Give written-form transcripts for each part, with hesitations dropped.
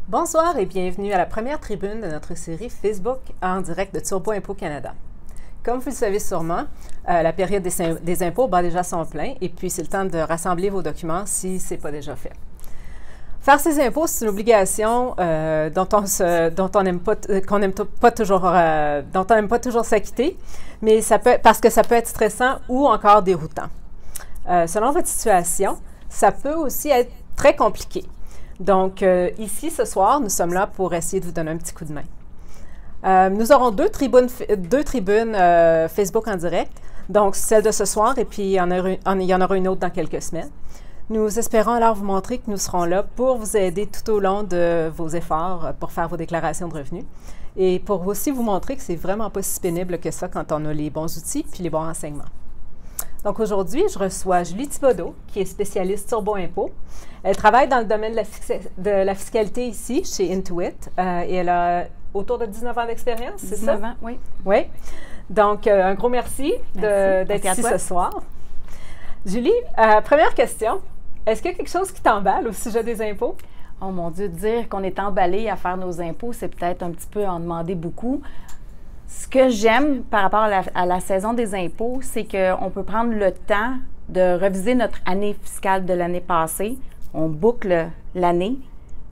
Bonsoir et bienvenue à la première tribune de notre série Facebook en direct de Turbo Impôts Canada. Comme vous le savez sûrement, la période des impôts bat déjà son plein et puis c'est le temps de rassembler vos documents si ce n'est pas déjà fait. Faire ses impôts, c'est une obligation dont on n'aime pas toujours s'acquitter, mais parce que ça peut être stressant ou encore déroutant. Selon votre situation, ça peut aussi être très compliqué. Donc, ici, ce soir, nous sommes là pour essayer de vous donner un petit coup de main. Nous aurons deux tribunes Facebook en direct, donc celle de ce soir et puis il y en aura une autre dans quelques semaines. Nous espérons alors vous montrer que nous serons là pour vous aider tout au long de vos efforts pour faire vos déclarations de revenus et pour aussi vous montrer que c'est vraiment pas si pénible que ça quand on a les bons outils puis les bons renseignements. Donc aujourd'hui, je reçois Julie Thibodeau, qui est spécialiste Turbo Impôts. Elle travaille dans le domaine de la fiscalité ici, chez Intuit, et elle a autour de 19 ans d'expérience, c'est ça? 19 ans, oui. Oui. Donc, un gros merci d'être ici ce soir. Julie, première question. Est-ce qu'il y a quelque chose qui t'emballe au sujet des impôts? Oh mon Dieu, dire qu'on est emballé à faire nos impôts, c'est peut-être un petit peu en demander beaucoup. Ce que j'aime par rapport à la saison des impôts, c'est qu'on peut prendre le temps de reviser notre année fiscale de l'année passée. On boucle l'année,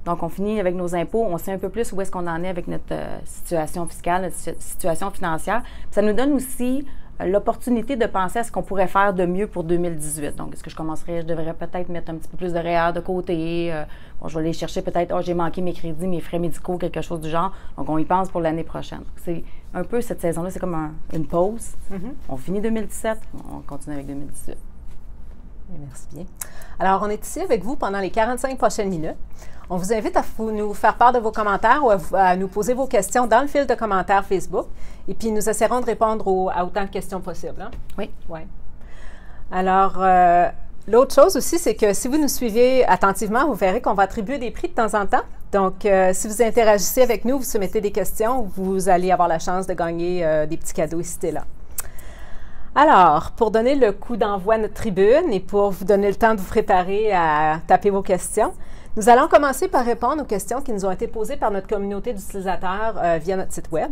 donc on finit avec nos impôts, on sait un peu plus où est-ce qu'on en est avec notre situation fiscale, notre situation financière. Puis ça nous donne aussi l'opportunité de penser à ce qu'on pourrait faire de mieux pour 2018. Donc, est-ce que je devrais peut-être mettre un petit peu plus de REER de côté. Bon, je vais aller chercher peut-être, j'ai manqué mes crédits, mes frais médicaux, quelque chose du genre. Donc, on y pense pour l'année prochaine. C'est un peu cette saison-là, c'est comme une pause. On finit 2017, on continue avec 2018. Merci bien. Alors, on est ici avec vous pendant les 45 prochaines minutes. On vous invite à nous faire part de vos commentaires ou à nous poser vos questions dans le fil de commentaires Facebook. Et puis, nous essaierons de répondre à autant de questions possibles. Hein? Oui. Ouais. Alors, l'autre chose aussi, c'est que si vous nous suivez attentivement, vous verrez qu'on va attribuer des prix de temps en temps. Donc, si vous interagissez avec nous, vous soumettez des questions, vous allez avoir la chance de gagner des petits cadeaux ici et là. Alors, pour donner le coup d'envoi à notre tribune et pour vous donner le temps de vous préparer à taper vos questions, nous allons commencer par répondre aux questions qui nous ont été posées par notre communauté d'utilisateurs via notre site Web.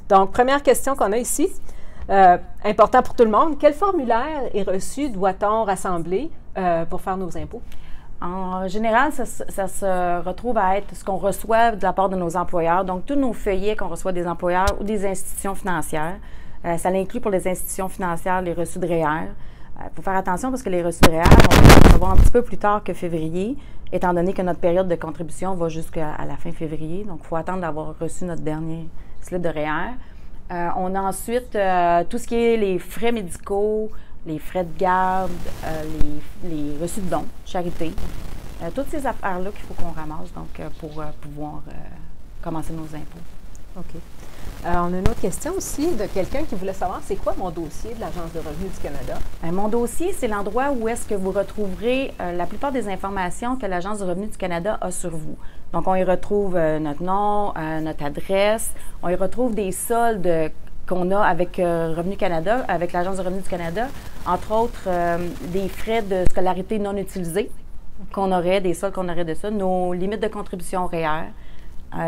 Donc, première question qu'on a ici, important pour tout le monde, quel formulaire et reçu doit-on rassembler pour faire nos impôts? En général, ça se retrouve à être ce qu'on reçoit de la part de nos employeurs. Donc, tous nos feuillets qu'on reçoit des employeurs ou des institutions financières. Ça l'inclut pour les institutions financières les reçus de REER. Il faut faire attention parce que les reçus de REER, on va les recevoir un petit peu plus tard que février, étant donné que notre période de contribution va jusqu'à la fin février. Donc, il faut attendre d'avoir reçu notre dernier slip de REER. On a ensuite tout ce qui est les frais médicaux, les frais de garde, les reçus de dons, charité. Toutes ces affaires-là qu'il faut qu'on ramasse donc, pour pouvoir commencer nos impôts. OK. Alors, on a une autre question aussi de quelqu'un qui voulait savoir, c'est quoi mon dossier de l'Agence de revenus du Canada? Mon dossier, c'est l'endroit où est-ce que vous retrouverez la plupart des informations que l'Agence de revenus du Canada a sur vous. Donc, on y retrouve notre nom, notre adresse, on y retrouve des soldes qu'on a avec Revenu Canada, avec l'Agence de revenus du Canada, entre autres des frais de scolarité non utilisés qu'on aurait, des soldes qu'on aurait de ça, nos limites de contribution REER.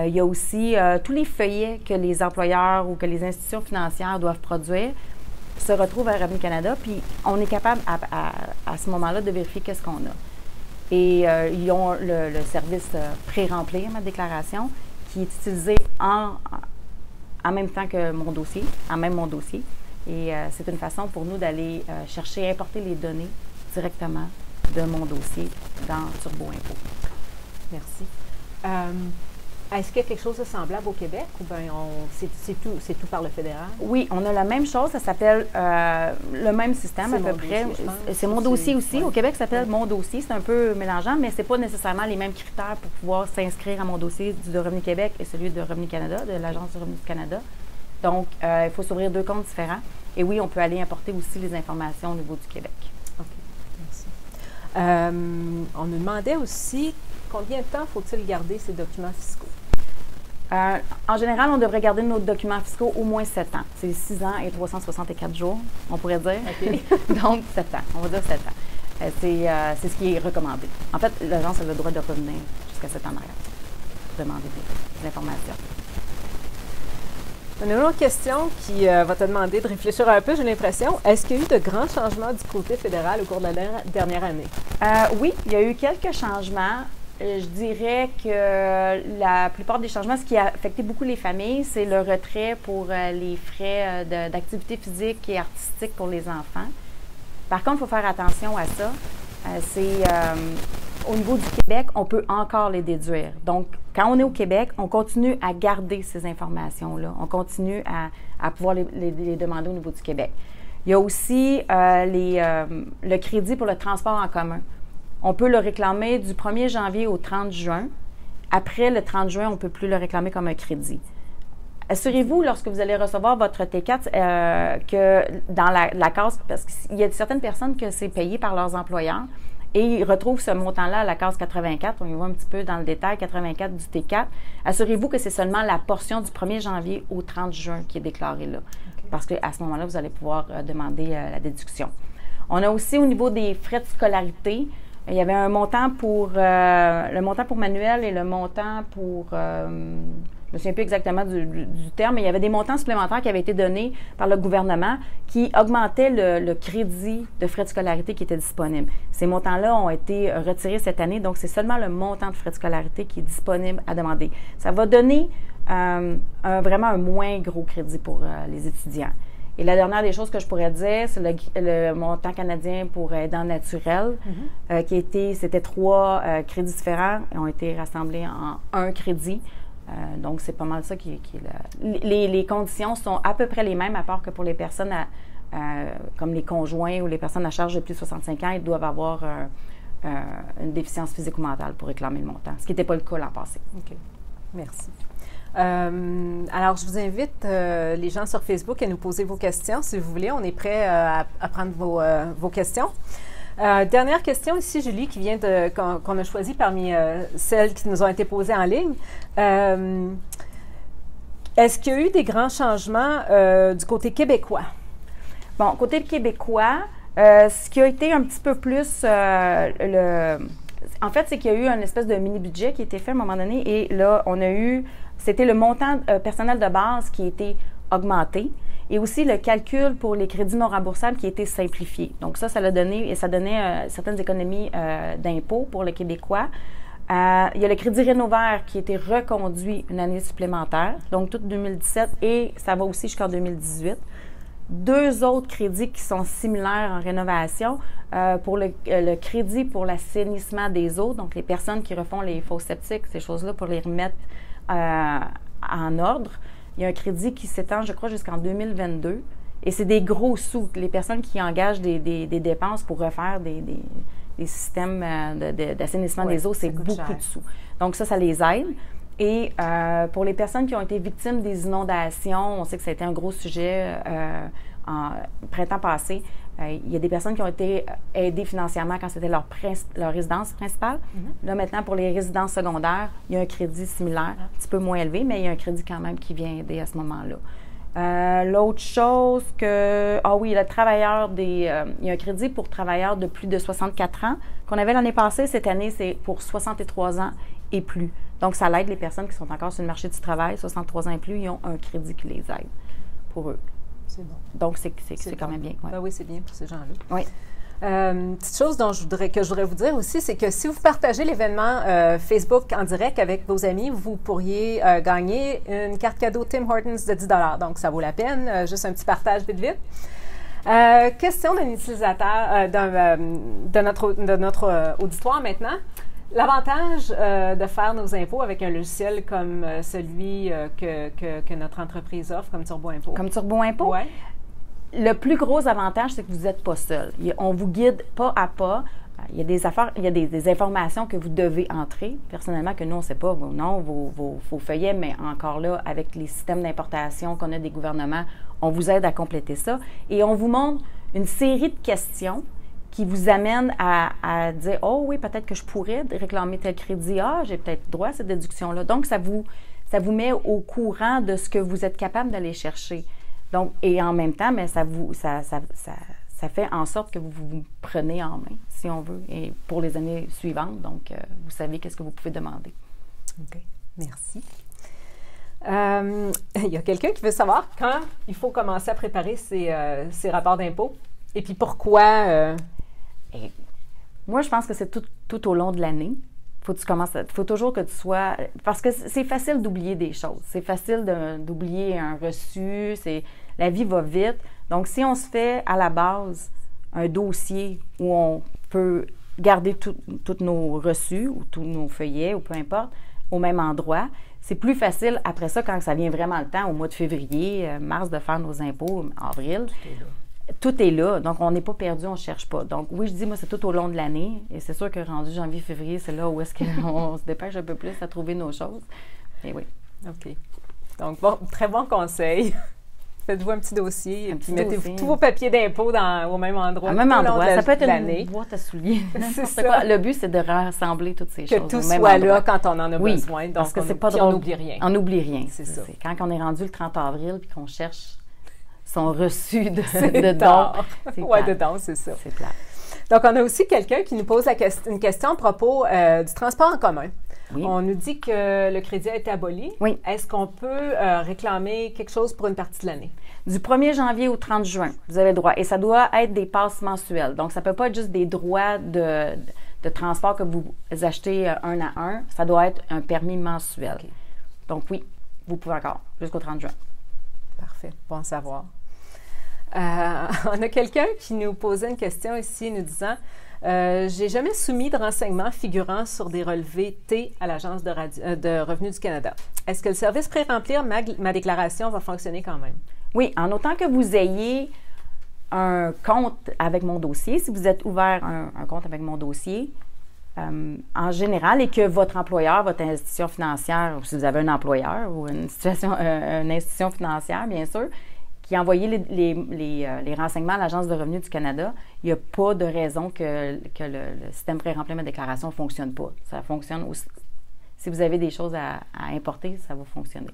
Il y a aussi tous les feuillets que les employeurs ou que les institutions financières doivent produire se retrouvent à Revenu Canada, puis on est capable à ce moment-là de vérifier qu'est-ce qu'on a. Et ils ont le service pré-remplir ma déclaration qui est utilisé en même temps que mon dossier, en même mon dossier. Et c'est une façon pour nous d'aller chercher, importer les données directement de mon dossier dans Turbo Impôts. Merci. Est-ce qu'il y a quelque chose de semblable au Québec ou bien c'est tout par le fédéral? Oui, on a la même chose. Ça s'appelle le même système à peu près. C'est mon dossier aussi. Ouais. Au Québec, ça s'appelle mon dossier. C'est un peu mélangeant, mais ce n'est pas nécessairement les mêmes critères pour pouvoir s'inscrire à mon dossier de Revenu Québec et celui de Revenu Canada, de l'Agence du revenu du Canada. Donc, il faut s'ouvrir deux comptes différents. Et oui, on peut aller importer aussi les informations au niveau du Québec. OK. Merci. On nous demandait aussi combien de temps faut-il garder ces documents fiscaux? En général, on devrait garder nos documents fiscaux au moins 7 ans. C'est 6 ans et 364 jours, on pourrait dire. Okay. Donc, 7 ans. On va dire 7 ans. C'est ce qui est recommandé. En fait, l'agence a le droit de revenir jusqu'à 7 ans en arrière. demander des informations. On a une autre question qui va te demander de réfléchir un peu, j'ai l'impression. Est-ce qu'il y a eu de grands changements du côté fédéral au cours de la dernière année? Oui, il y a eu quelques changements. Je dirais que la plupart des changements, ce qui a affecté beaucoup les familles, c'est le retrait pour les frais d'activité physique et artistique pour les enfants. Par contre, il faut faire attention à ça. Au niveau du Québec, on peut encore les déduire. Donc, quand on est au Québec, on continue à garder ces informations-là. On continue à pouvoir les demander au niveau du Québec. Il y a aussi le crédit pour le transport en commun. On peut le réclamer du 1er janvier au 30 juin. Après le 30 juin, on ne peut plus le réclamer comme un crédit. Assurez-vous, lorsque vous allez recevoir votre T4, que dans la case, parce qu'il y a certaines personnes que c'est payé par leurs employeurs, et ils retrouvent ce montant-là à la case 84. On y voit un petit peu dans le détail, 84 du T4. Assurez-vous que c'est seulement la portion du 1er janvier au 30 juin qui est déclarée là. Okay. Parce qu'à ce moment-là, vous allez pouvoir demander la déduction. On a aussi, au niveau des frais de scolarité, il y avait un montant pour le montant pour Manuel et le montant pour... je ne me souviens plus exactement du terme, mais il y avait des montants supplémentaires qui avaient été donnés par le gouvernement qui augmentaient le crédit de frais de scolarité qui était disponible. Ces montants-là ont été retirés cette année, donc c'est seulement le montant de frais de scolarité qui est disponible à demander. Ça va donner vraiment un moins gros crédit pour les étudiants. Et la dernière des choses que je pourrais dire, c'est le montant canadien pour aidants naturels, c'était 3 crédits différents et ont été rassemblés en un crédit. Donc, c'est pas mal ça qui est là. Les conditions sont à peu près les mêmes, à part que pour les personnes comme les conjoints ou les personnes à charge de plus de 65 ans, ils doivent avoir une déficience physique ou mentale pour réclamer le montant, ce qui n'était pas le cas l'an passé. OK. Merci. Alors, je vous invite, les gens sur Facebook, à nous poser vos questions. Si vous voulez, on est prêt à prendre vos questions. Dernière question ici, Julie, qui vient qu'on a choisie parmi celles qui nous ont été posées en ligne. Est-ce qu'il y a eu des grands changements du côté québécois? Bon, côté québécois, ce qui a été un petit peu plus en fait, c'est qu'il y a eu une espèce de mini-budget qui a été fait à un moment donné et là, c'était le montant personnel de base qui a été augmenté. Et aussi le calcul pour les crédits non remboursables qui a été simplifié. Donc ça l'a donné, et ça donnait certaines économies d'impôts pour le Québécois. Il y a le crédit Rénovert qui a été reconduit une année supplémentaire, donc tout 2017, et ça va aussi jusqu'en 2018. 2 autres crédits qui sont similaires en rénovation, pour le crédit pour l'assainissement des eaux, donc les personnes qui refont les fosses septiques, ces choses-là, pour les remettre en ordre. Il y a un crédit qui s'étend, je crois, jusqu'en 2022. Et c'est des gros sous. Les personnes qui engagent des dépenses pour refaire des systèmes d'assainissement des eaux, c'est beaucoup de sous. Donc ça les aide. Et pour les personnes qui ont été victimes des inondations, on sait que ça a été un gros sujet en printemps passé. Il y a des personnes qui ont été aidées financièrement quand c'était leur résidence principale. Là, maintenant, pour les résidences secondaires, il y a un crédit similaire, un petit peu moins élevé, mais il y a un crédit quand même qui vient aider à ce moment-là. L'autre chose que... Ah oui, il y a un crédit pour travailleurs de plus de 64 ans qu'on avait l'année passée. Cette année, c'est pour 63 ans et plus. Donc, ça l'aide les personnes qui sont encore sur le marché du travail, 63 ans et plus, ils ont un crédit qui les aide pour eux. C'est bon. Donc, c'est quand même bien. Ouais. Ben oui, c'est bien pour ces gens-là. Oui. Petite chose que je voudrais vous dire aussi, c'est que si vous partagez l'événement Facebook en direct avec vos amis, vous pourriez gagner une carte cadeau Tim Hortons de 10 $. Donc, ça vaut la peine. Juste un petit partage vite. Question d'un utilisateur de notre auditoire maintenant. L'avantage de faire nos impôts avec un logiciel comme celui que notre entreprise offre, comme Turbo Impôt. Comme Turbo Impôt? Oui. Le plus gros avantage, c'est que vous n'êtes pas seul. On vous guide pas à pas. Il y a des informations que vous devez entrer, personnellement, que nous, on ne sait pas. Vos noms, vos feuillets, mais encore là, avec les systèmes d'importation qu'on a des gouvernements, on vous aide à compléter ça. Et on vous montre une série de questions qui vous amènent à dire « Oh oui, peut-être que je pourrais réclamer tel crédit. Ah, j'ai peut-être droit à cette déduction-là. » Donc, ça vous met au courant de ce que vous êtes capable d'aller chercher. Donc, et en même temps, mais ça fait en sorte que vous vous prenez en main, si on veut, et pour les années suivantes. Donc, vous savez qu'est-ce que vous pouvez demander. OK. Merci. Il y a quelqu'un qui veut savoir quand il faut commencer à préparer ses rapports d'impôts et puis pourquoi. Moi, je pense que c'est tout au long de l'année. Faut toujours que tu sois... Parce que c'est facile d'oublier des choses. C'est facile d'oublier un reçu. La vie va vite. Donc, si on se fait à la base un dossier où on peut garder tous nos reçus ou tous nos feuillets ou peu importe au même endroit, c'est plus facile après ça quand ça vient vraiment le temps, au mois de février, mars, de faire nos impôts, avril. Tout est là. Donc, on n'est pas perdu, on ne cherche pas. Donc, oui, je dis, moi, c'est tout au long de l'année. Et c'est sûr que rendu janvier, février, c'est là où est-ce qu'on se dépêche un peu plus à trouver nos choses. Et oui. OK. Donc, très bon conseil. Faites-vous un petit dossier et puis mettez tous vos papiers d'impôt au même endroit. Au même endroit. Ça peut être une boîte à souliers. C'est ça. Le but, c'est de rassembler toutes ces choses. Que tout soit là quand on en a besoin. Donc, parce que c'est pas drôle. On n'oublie rien. On n'oublie rien. C'est ça. Quand on est rendu le 30 avril puis qu'on cherche son reçu de don. Oui, de don, c'est ça. C'est plat. Donc, on a aussi quelqu'un qui nous pose une question à propos du transport en commun. Oui. On nous dit que le crédit a été aboli. Oui. Est-ce qu'on peut réclamer quelque chose pour une partie de l'année? Du 1er janvier au 30 juin, vous avez le droit. Et ça doit être des passes mensuelles. Donc, ça ne peut pas être juste des droits de transport que vous achetez un à un. Ça doit être un permis mensuel. Okay. Donc, oui, vous pouvez encore, jusqu'au 30 juin. Parfait. Bon à savoir. On a quelqu'un qui nous posait une question ici, nous disant j'ai jamais soumis de renseignements figurant sur des relevés T à l'Agence de revenus du Canada. Est-ce que le service pré-remplir ma déclaration va fonctionner quand même? Oui, en autant que vous ayez un compte avec mon dossier, si vous êtes ouvert un compte avec mon dossier, en général, et que votre employeur, votre institution financière, ou si vous avez un employeur ou une institution financière, bien sûr, qui a envoyé les renseignements à l'Agence de revenus du Canada, il n'y a pas de raison que le système pré-remplir ma déclaration ne fonctionne pas. Ça fonctionne aussi. Si vous avez des choses à importer, ça va fonctionner.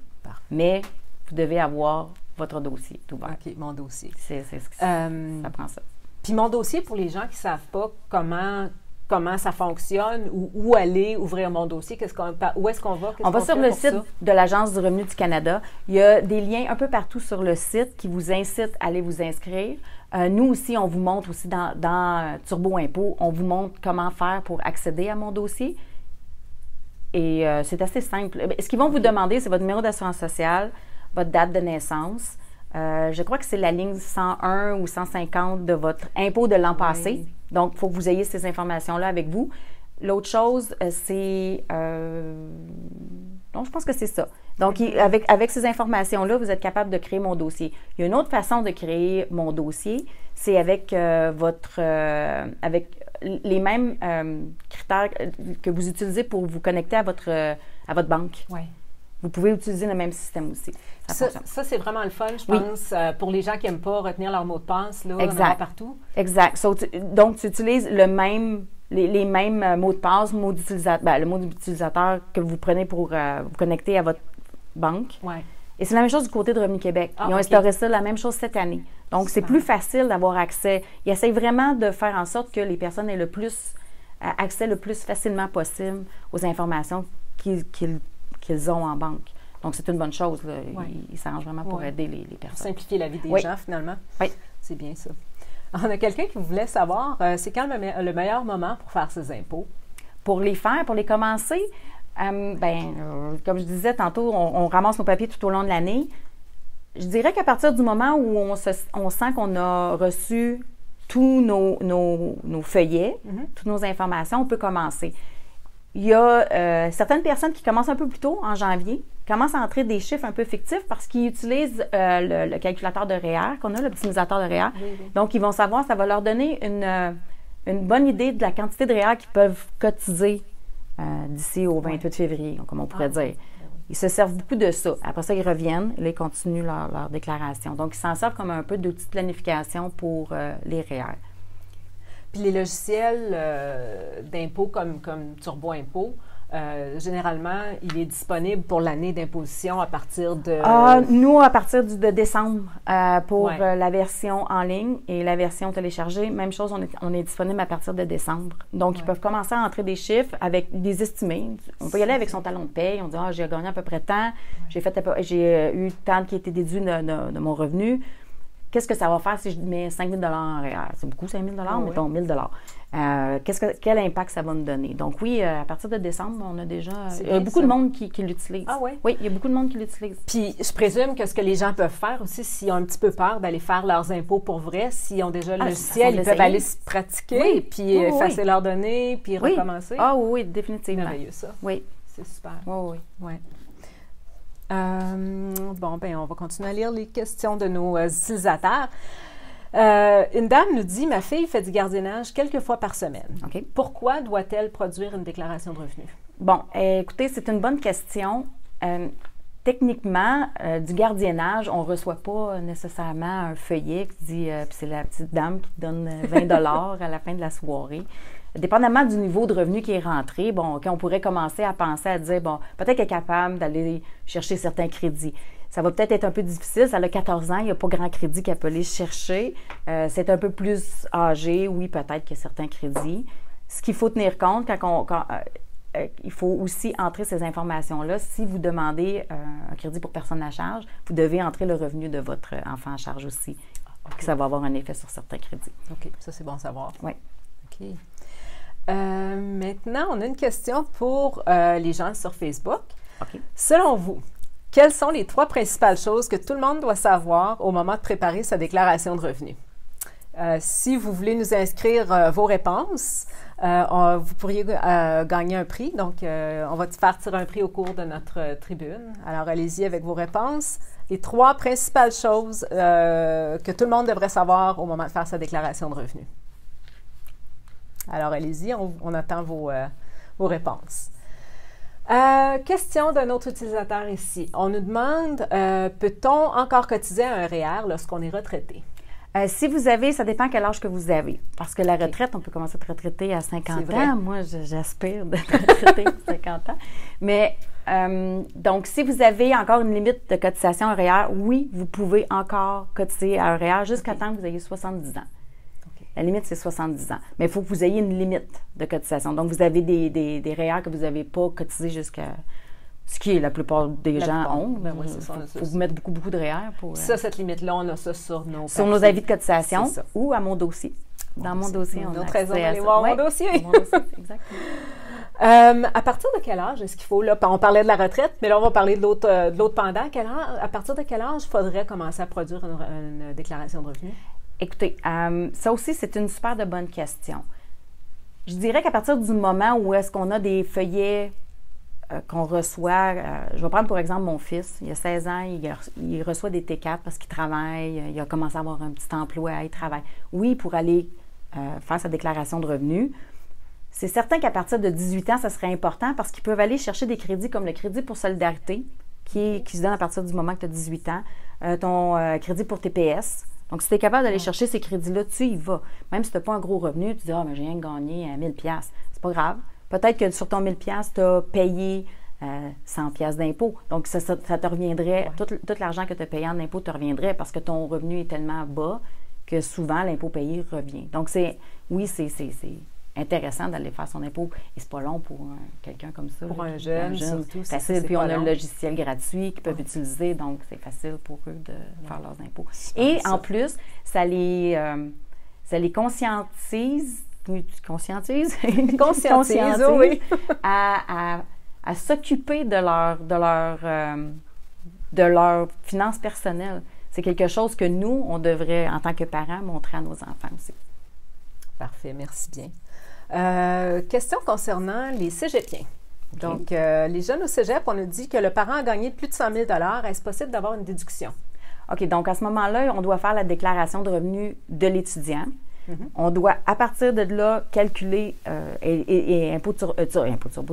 Mais vous devez avoir votre dossier tout ouvert. OK, mon dossier. C'est ça prend ça. Puis mon dossier, pour les gens qui ne savent pas comment ça fonctionne ou où aller ouvrir mon dossier, où est-ce qu'on va? On va sur le site de l'Agence du revenu du Canada. Il y a des liens un peu partout sur le site qui vous incitent à aller vous inscrire. Nous aussi, on vous montre aussi dans Turbo Impôt, on vous montre comment faire pour accéder à mon dossier. Et c'est assez simple. Ce qu'ils vont vous demander, c'est votre numéro d'assurance sociale, votre date de naissance. Je crois que c'est la ligne 101 ou 150 de votre impôt de l'an passé. Donc, il faut que vous ayez ces informations-là avec vous. L'autre chose, c'est... donc, je pense que c'est ça. Donc, avec ces informations-là, vous êtes capable de créer mon dossier. Il y a une autre façon de créer mon dossier, c'est avec avec les mêmes critères que vous utilisez pour vous connecter à votre banque. Oui. Vous pouvez utiliser le même système aussi. Ça c'est vraiment le fun, je pense, pour les gens qui n'aiment pas retenir leur mot de passe, là, exact. Partout. Exact. Donc, tu utilises les mêmes mots de passe, le mot d'utilisateur que vous prenez pour vous connecter à votre banque. Ouais. Et c'est la même chose du côté de Revenu Québec. Ils ont instauré ça, la même chose cette année. Donc, c'est plus facile d'avoir accès. Ils essayent vraiment de faire en sorte que les personnes aient accès le plus facilement possible aux informations qu'ils ont en banque. Donc, c'est une bonne chose. Là. Ils s'arrangent vraiment pour aider les personnes. Pour simplifier la vie des gens, finalement. Oui. C'est bien ça. On a quelqu'un qui voulait savoir, c'est quand le meilleur moment pour faire ses impôts? Pour les commencer, comme je disais tantôt, on ramasse nos papiers tout au long de l'année. Je dirais qu'à partir du moment où on sent qu'on a reçu tous nos feuillets, toutes nos informations, on peut commencer. Il y a certaines personnes qui commencent un peu plus tôt, en janvier, commencent à entrer des chiffres un peu fictifs parce qu'ils utilisent le calculateur de REER qu'on a, l'optimisateur de REER. Oui. Donc, ils vont savoir, ça va leur donner une bonne idée de la quantité de REER qu'ils peuvent cotiser d'ici au 28 février, comme on pourrait dire. Ils se servent beaucoup de ça. Après ça, ils reviennent, là, ils continuent leur déclaration. Donc, ils s'en servent comme un peu d'outil de planification pour les REER. Puis les logiciels d'impôt comme Turbo Impôt, généralement, il est disponible pour l'année d'imposition à partir de... Nous, à partir de décembre, pour la version en ligne et la version téléchargée, même chose, on est disponible à partir de décembre. Donc, ils peuvent commencer à entrer des chiffres avec des estimés. On peut y aller avec son talon de paye. On dit, j'ai gagné à peu près tant, j'ai eu tant qui a été déduit de mon revenu. Qu'est-ce que ça va faire si je mets 5 000 en REER? C'est beaucoup, 5 000 mettons 1 000 quel impact ça va nous donner? Donc oui, à partir de décembre, on a déjà... Il y a beaucoup de monde qui l'utilise. Ah oui? Oui, il y a beaucoup de monde qui l'utilise. Puis je présume que ce que les gens peuvent faire aussi, s'ils ont un petit peu peur d'aller faire leurs impôts pour vrai, s'ils ont déjà le logiciel, ils peuvent aller se pratiquer, puis effacer leurs données, puis recommencer. Ah oui, définitivement. Merveilleux, ça. Oui. C'est super. Oui. Bon, ben on va continuer à lire les questions de nos utilisateurs. Une dame nous dit, ma fille fait du gardiennage quelques fois par semaine. Okay. Pourquoi doit-elle produire une déclaration de revenus? Bon, écoutez, c'est une bonne question. Techniquement, du gardiennage, on ne reçoit pas nécessairement un feuillet qui dit, puis c'est la petite dame qui donne 20 $ à la fin de la soirée. Dépendamment du niveau de revenu qui est rentré, bon, on pourrait commencer à penser à dire, bon, peut-être qu'elle est capable d'aller chercher certains crédits. Ça va peut-être être un peu difficile. Ça a 14 ans, il n'y a pas grand crédit qu'elle peut aller chercher. C'est un peu plus âgé, oui, peut-être qu'il y a certains crédits. Ce qu'il faut tenir compte, il faut aussi entrer ces informations-là. Si vous demandez un crédit pour personne à charge, vous devez entrer le revenu de votre enfant à charge aussi. Okay. Ça va avoir un effet sur certains crédits. OK, ça c'est bon à savoir. Oui. OK. Maintenant, on a une question pour les gens sur Facebook. OK. Selon vous, quelles sont les 3 principales choses que tout le monde doit savoir au moment de préparer sa déclaration de revenus? Si vous voulez nous inscrire vos réponses, vous pourriez gagner un prix. Donc, on va faire tirer un prix au cours de notre tribune. Alors, allez-y avec vos réponses. Les 3 principales choses que tout le monde devrait savoir au moment de faire sa déclaration de revenus. Alors, allez-y, on attend vos réponses. Question d'un autre utilisateur ici. On nous demande, peut-on encore cotiser à un REER lorsqu'on est retraité? Si vous avez, ça dépend quel âge que vous avez. Parce que la retraite, on peut commencer à être retraité à 50 ans. Moi, j'aspire d'être retraité à 50 ans. Mais, donc, si vous avez encore une limite de cotisation à un REER, oui, vous pouvez encore cotiser à un REER jusqu'à temps que vous ayez 70 ans. La limite, c'est 70 ans. Mais il faut que vous ayez une limite de cotisation. Donc, vous avez des REER que vous n'avez pas cotisé jusqu'à ce qui est la plupart des gens ont. Ben oui, c'est ça. Il faut vous mettre beaucoup de REER pour... Ça, cette limite-là, on a ça sur nos... Sur nos avis de cotisation ou à mon dossier. Dans mon dossier, on a accès à ça. Voir mon dossier. Mon dossier, exactement. À partir de quel âge est-ce qu'il faut, là, on parlait de la retraite, mais là, on va parler de l'autre pendant. À partir de quel âge il faudrait commencer à produire une déclaration de revenus? Écoutez, ça aussi, c'est une super de bonne question. Je dirais qu'à partir du moment où est-ce qu'on a des feuillets qu'on reçoit, je vais prendre pour exemple mon fils, il a 16 ans, il reçoit des T4 parce qu'il travaille, il a commencé à avoir un petit emploi, il travaille. Oui, pour aller faire sa déclaration de revenus. C'est certain qu'à partir de 18 ans, ça serait important parce qu'ils peuvent aller chercher des crédits comme le crédit pour solidarité qui se donne à partir du moment que tu as 18 ans, ton crédit pour TPS. Donc, si tu es capable d'aller chercher ces crédits-là, tu y vas. Même si tu n'as pas un gros revenu, tu dis « Ah, mais j'ai rien gagné à 1000 $. C'est pas grave. Peut-être que sur ton 1000 $, tu as payé 100 $ d'impôt. Donc, ça te reviendrait, tout l'argent que tu as payé en impôt te reviendrait parce que ton revenu est tellement bas que souvent, l'impôt payé revient. Donc, c'est intéressant d'aller faire son impôt. Et c'est pas long pour quelqu'un comme ça. Pour un jeune, surtout. Facile. Puis on a le logiciel gratuit qu'ils peuvent utiliser, donc c'est facile pour eux de faire leurs impôts. Et en plus, ça les conscientise oui, à s'occuper de leur finances personnelles. C'est quelque chose que nous, on devrait, en tant que parents, montrer à nos enfants aussi. Parfait, merci bien. Question concernant les cégepiens. Okay. Donc, les jeunes au cégep, on nous dit que le parent a gagné plus de 100 000 $. Est-ce possible d'avoir une déduction? OK, donc à ce moment-là, on doit faire la déclaration de revenus de l'étudiant. Mm-hmm. On doit, à partir de là, calculer et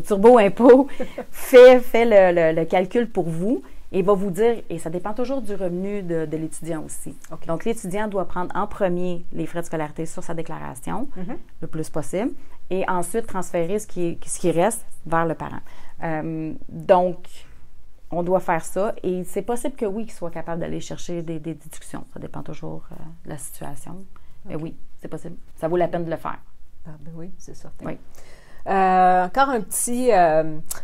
Turbo Impôt fait le calcul pour vous Et il va vous dire, et ça dépend toujours du revenu de l'étudiant aussi. Okay. Donc, l'étudiant doit prendre en premier les frais de scolarité sur sa déclaration, le plus possible, et ensuite transférer ce qui reste vers le parent. Donc, on doit faire ça, et c'est possible que oui, qu'il soit capable d'aller chercher des déductions. Ça dépend toujours de la situation. Mais oui, c'est possible. Ça vaut la peine de le faire. Ah, ben oui, c'est certain. Oui. Encore un petit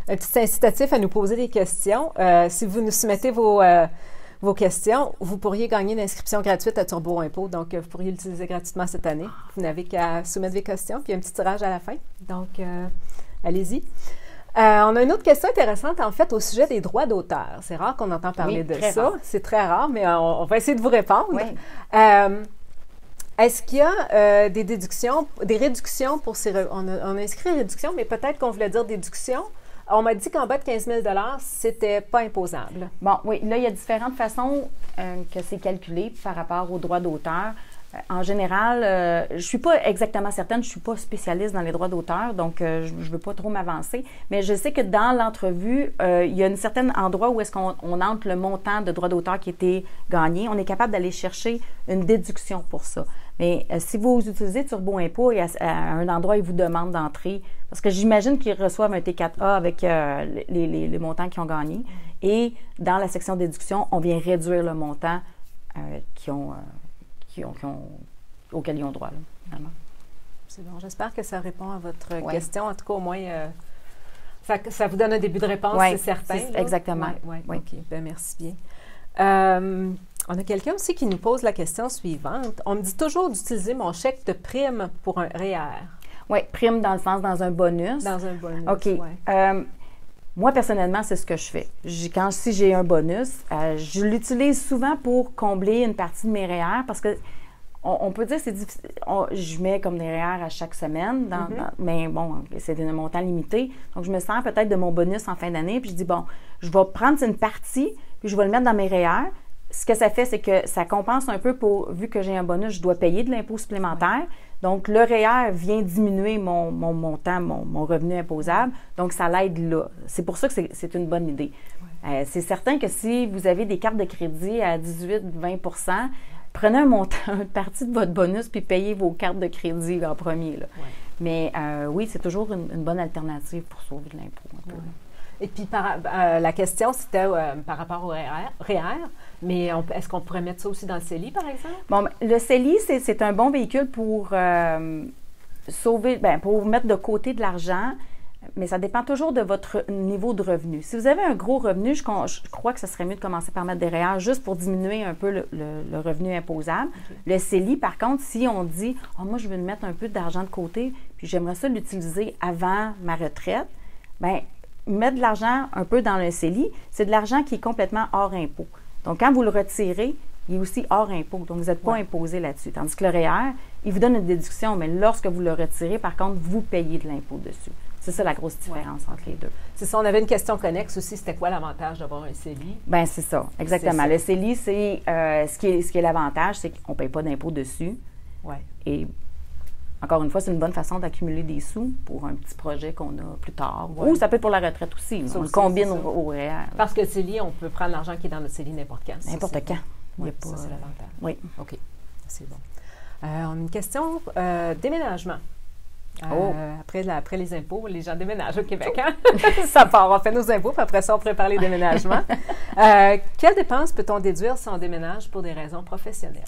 incitatif à nous poser des questions. Si vous nous soumettez vos questions, vous pourriez gagner une inscription gratuite à Turbo Impôt. Donc, vous pourriez l'utiliser gratuitement cette année. Vous n'avez qu'à soumettre vos questions, puis un petit tirage à la fin. Donc, allez-y. On a une autre question intéressante, en fait, au sujet des droits d'auteur. C'est rare qu'on entend parler de ça. Rare. C'est très rare, mais on va essayer de vous répondre. Oui. Est-ce qu'il y a des réductions pour ces... On a inscrit réduction, mais peut-être qu'on voulait dire déduction. On m'a dit qu'en bas de 15 000 c'était pas imposable. Bon, oui. Là, il y a différentes façons que c'est calculé par rapport aux droits d'auteur. En général, je ne suis pas exactement certaine, je ne suis pas spécialiste dans les droits d'auteur, donc je ne veux pas trop m'avancer, mais je sais que dans l'entrevue, il y a un certain endroit où est-ce qu'on entre le montant de droits d'auteur qui a été gagné. On est capable d'aller chercher une déduction pour ça. Mais si vous utilisez Turbo Impôt, il y a un endroit où ils vous demandent d'entrer, parce que j'imagine qu'ils reçoivent un T4A avec les montants qu'ils ont gagnés, et dans la section déduction, on vient réduire le montant auxquels ils ont droit, là, finalement. C'est bon. J'espère que ça répond à votre question. En tout cas, au moins, ça vous donne un début de réponse, c'est certain. Exactement. Oui. OK. Bien, merci bien. On a quelqu'un aussi qui nous pose la question suivante. On me dit toujours d'utiliser mon chèque de prime pour un REER. Oui, prime dans le sens, dans un bonus. Dans un bonus, OK. Moi, personnellement, c'est ce que je fais. Si j'ai un bonus, je l'utilise souvent pour combler une partie de mes REER parce que on peut dire que c'est difficile. Je mets comme des REER à chaque semaine, mais bon, c'est un montant limité. Donc, je me sers peut-être de mon bonus en fin d'année, puis je dis, bon, je vais prendre une partie, puis je vais le mettre dans mes REER. Ce que ça fait, c'est que ça compense un peu vu que j'ai un bonus, je dois payer de l'impôt supplémentaire. Donc, le REER vient diminuer mon montant, mon revenu imposable. Donc, ça l'aide là. C'est pour ça que c'est une bonne idée. C'est certain que si vous avez des cartes de crédit à 18-20 %, prenez une partie de votre bonus puis payez vos cartes de crédit en premier. Là. Mais oui, c'est toujours une bonne alternative pour sauver de l'impôt. Et puis, la question, c'était par rapport au REER, mais est-ce qu'on pourrait mettre ça aussi dans le CELI, par exemple? Bon, le CELI, c'est un bon véhicule pour pour mettre de côté de l'argent, mais ça dépend toujours de votre niveau de revenu. Si vous avez un gros revenu, je crois que ce serait mieux de commencer par mettre des REER juste pour diminuer un peu le revenu imposable. Okay. Le CELI, par contre, si on dit « moi, je veux mettre un peu d'argent de côté, puis j'aimerais ça l'utiliser avant ma retraite », bien, mettre de l'argent un peu dans le CELI, c'est de l'argent qui est complètement hors impôt. Donc, quand vous le retirez, il est aussi hors impôt. Donc, vous n'êtes pas imposé là-dessus. Tandis que le REER, il vous donne une déduction, mais lorsque vous le retirez, par contre, vous payez de l'impôt dessus. C'est ça la grosse différence entre les deux. C'est ça. On avait une question connexe aussi. C'était quoi l'avantage d'avoir un CELI? Bien, c'est ça. Exactement. C'est ça. Le CELI, c'est ce qui est l'avantage, c'est qu'on ne paye pas d'impôt dessus. Et encore une fois, c'est une bonne façon d'accumuler des sous pour un petit projet qu'on a plus tard. Ou ça peut être pour la retraite aussi. On le combine au REER. Parce que le CELI, on peut prendre l'argent qui est dans notre CELI n'importe quand. N'importe quand. Oui, ça, c'est l'avantage. Oui. OK. C'est bon. On a une question déménagement. Après les impôts, les gens déménagent au Québec. Hein? Ça part. On fait nos impôts, puis après ça, on prépare les déménagements. Quelles dépenses peut-on déduire si on déménage pour des raisons professionnelles?